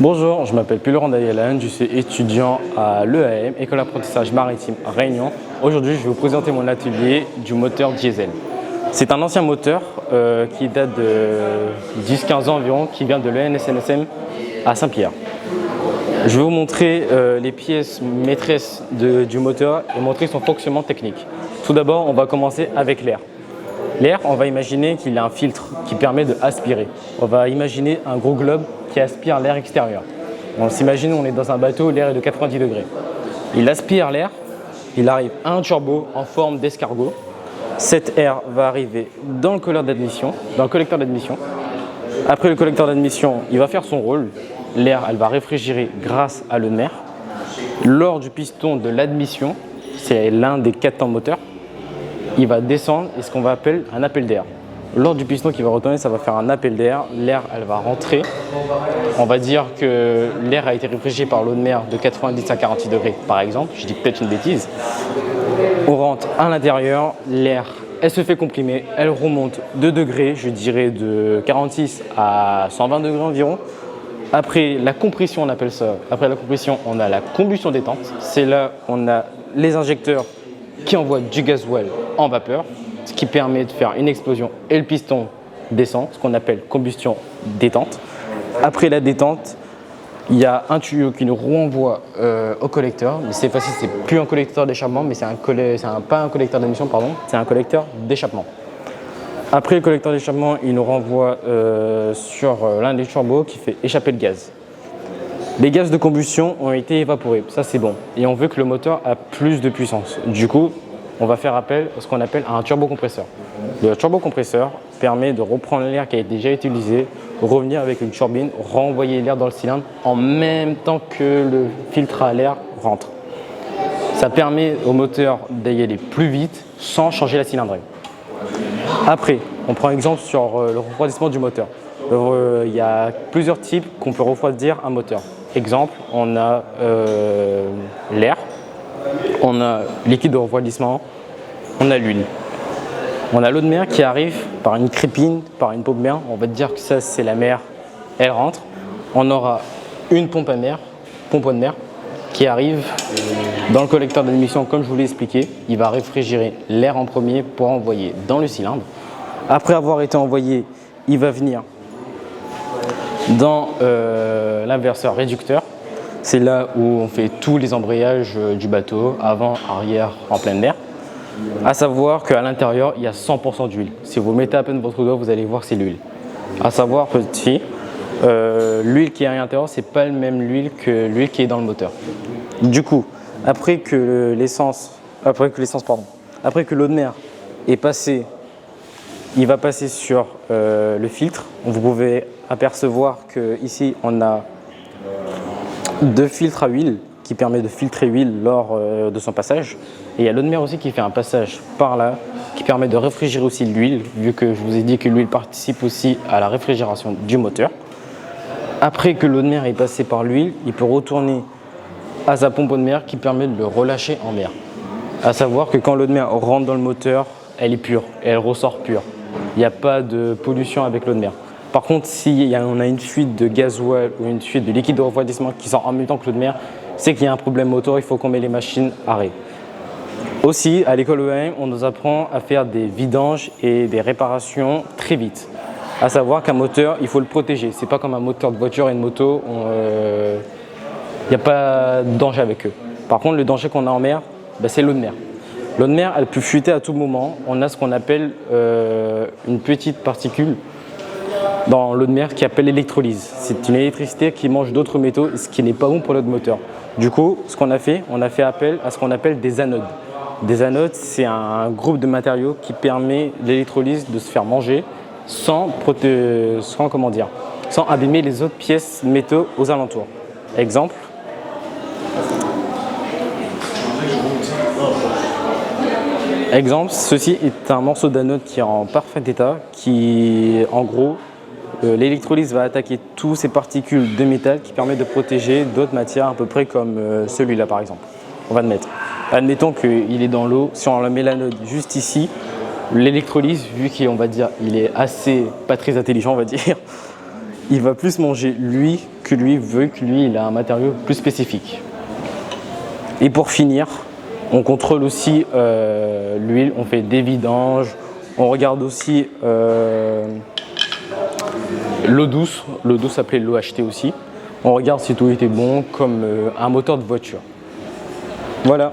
Bonjour, je m'appelle Laurent Dayalan, je suis étudiant à l'EAM, École d'apprentissage maritime Réunion. Aujourd'hui, je vais vous présenter mon atelier du moteur diesel. C'est un ancien moteur qui date de 10-15 ans environ, qui vient de l'ENSNSM à Saint-Pierre. Je vais vous montrer les pièces maîtresses du moteur et montrer son fonctionnement technique. Tout d'abord, on va commencer avec l'air. L'air, on va imaginer qu'il a un filtre qui permet d'aspirer. On va imaginer un gros globe qui aspire l'air extérieur. On s'imagine, on est dans un bateau, l'air est de 90 degrés. Il aspire l'air, il arrive à un turbo en forme d'escargot. Cet air va arriver dans le collecteur d'admission. Après le collecteur d'admission, il va faire son rôle. L'air, elle va réfrigérer grâce à l'eau de mer. Lors du piston de l'admission, c'est l'un des 4 temps moteurs, il va descendre et ce qu'on va appeler un appel d'air. Lors du piston qui va retourner, ça va faire un appel d'air. L'air, elle va rentrer. On va dire que l'air a été réfrigéré par l'eau de mer de 90 à 46 degrés, par exemple. Je dis peut-être une bêtise. On rentre à l'intérieur. L'air, elle se fait comprimer. Elle remonte 2 degrés, je dirais de 46 à 120 degrés environ. Après la compression, on appelle ça. Après la compression, on a la combustion détente. C'est là on a les injecteurs qui envoie du gasoil en vapeur, ce qui permet de faire une explosion et le piston descend, ce qu'on appelle combustion détente. Après la détente, il y a un tuyau qui nous renvoie au collecteur, mais cette fois-ci, c'est plus un collecteur d'échappement, mais pas un collecteur d'émission, pardon, c'est un collecteur d'échappement. Après le collecteur d'échappement, il nous renvoie sur l'un des turbos qui fait échapper le gaz. Les gaz de combustion ont été évaporés, ça c'est bon. Et on veut que le moteur ait plus de puissance. Du coup, on va faire appel à ce qu'on appelle un turbocompresseur. Le turbocompresseur permet de reprendre l'air qui a déjà été utilisé, revenir avec une turbine, renvoyer l'air dans le cylindre en même temps que le filtre à l'air rentre. Ça permet au moteur d'y aller plus vite sans changer la cylindrée. Après, on prend exemple sur le refroidissement du moteur. Il y a plusieurs types qu'on peut refroidir un moteur. Exemple, on a l'air, on a liquide de refroidissement, on a l'huile. On a l'eau de mer qui arrive par une crépine, par une pompe de mer. On va dire que ça c'est la mer, elle rentre. On aura une pompe de mer qui arrive dans le collecteur d'admission comme je vous l'ai expliqué. Il va réfrigérer l'air en premier pour envoyer dans le cylindre. Après avoir été envoyé, il va venir dans l'inverseur réducteur. C'est là où on fait tous les embrayages du bateau, avant, arrière, en pleine mer. À savoir qu'à l'intérieur, il y a 100% d'huile. Si vous mettez à peine votre doigt, vous allez voir que c'est l'huile. À savoir, petit, l'huile qui est à l'intérieur, c'est pas la même huile que l'huile qui est dans le moteur. Du coup, après que l'eau de mer est passée, il va passer sur le filtre. Vous pouvez apercevoir qu'ici, on a 2 filtres à huile qui permettent de filtrer l'huile lors de son passage. Et il y a l'eau de mer aussi qui fait un passage par là, qui permet de réfrigérer aussi l'huile, vu que je vous ai dit que l'huile participe aussi à la réfrigération du moteur. Après que l'eau de mer est passée par l'huile, il peut retourner à sa pompe de mer qui permet de le relâcher en mer. À savoir que quand l'eau de mer rentre dans le moteur, elle est pure, et elle ressort pure. Il n'y a pas de pollution avec l'eau de mer. Par contre, si on a une fuite de gasoil ou une fuite de liquide de refroidissement qui sort en même temps que l'eau de mer, c'est qu'il y a un problème moteur, il faut qu'on mette les machines à arrêt. Aussi, à l'école EAM, on nous apprend à faire des vidanges et des réparations très vite. À savoir qu'un moteur, il faut le protéger. C'est pas comme un moteur de voiture et une moto, il n'y a pas de danger avec eux. Par contre, le danger qu'on a en mer, c'est l'eau de mer. L'eau de mer, elle peut fuiter à tout moment. On a ce qu'on appelle une petite particule dans l'eau de mer qui appelle l'électrolyse. C'est une électricité qui mange d'autres métaux, ce qui n'est pas bon pour notre moteur. Du coup, ce qu'on a fait, on a fait appel à ce qu'on appelle des anodes. Des anodes, c'est un groupe de matériaux qui permet l'électrolyse de se faire manger sans abîmer les autres pièces métaux aux alentours. Exemple. Ceci est un morceau d'anode qui est en parfait état, qui, en gros, l'électrolyse va attaquer toutes ces particules de métal qui permettent de protéger d'autres matières à peu près comme celui-là par exemple. On va admettre. Admettons qu'il est dans l'eau, si on met l'anode juste ici, l'électrolyse, vu qu'il est assez pas très intelligent on va dire, il va plus manger lui que lui veut que lui il a un matériau plus spécifique. Et pour finir, on contrôle aussi l'huile, on fait des vidanges, on regarde aussi l'eau douce appelée l'OHT aussi. On regarde si tout était bon comme un moteur de voiture. Voilà.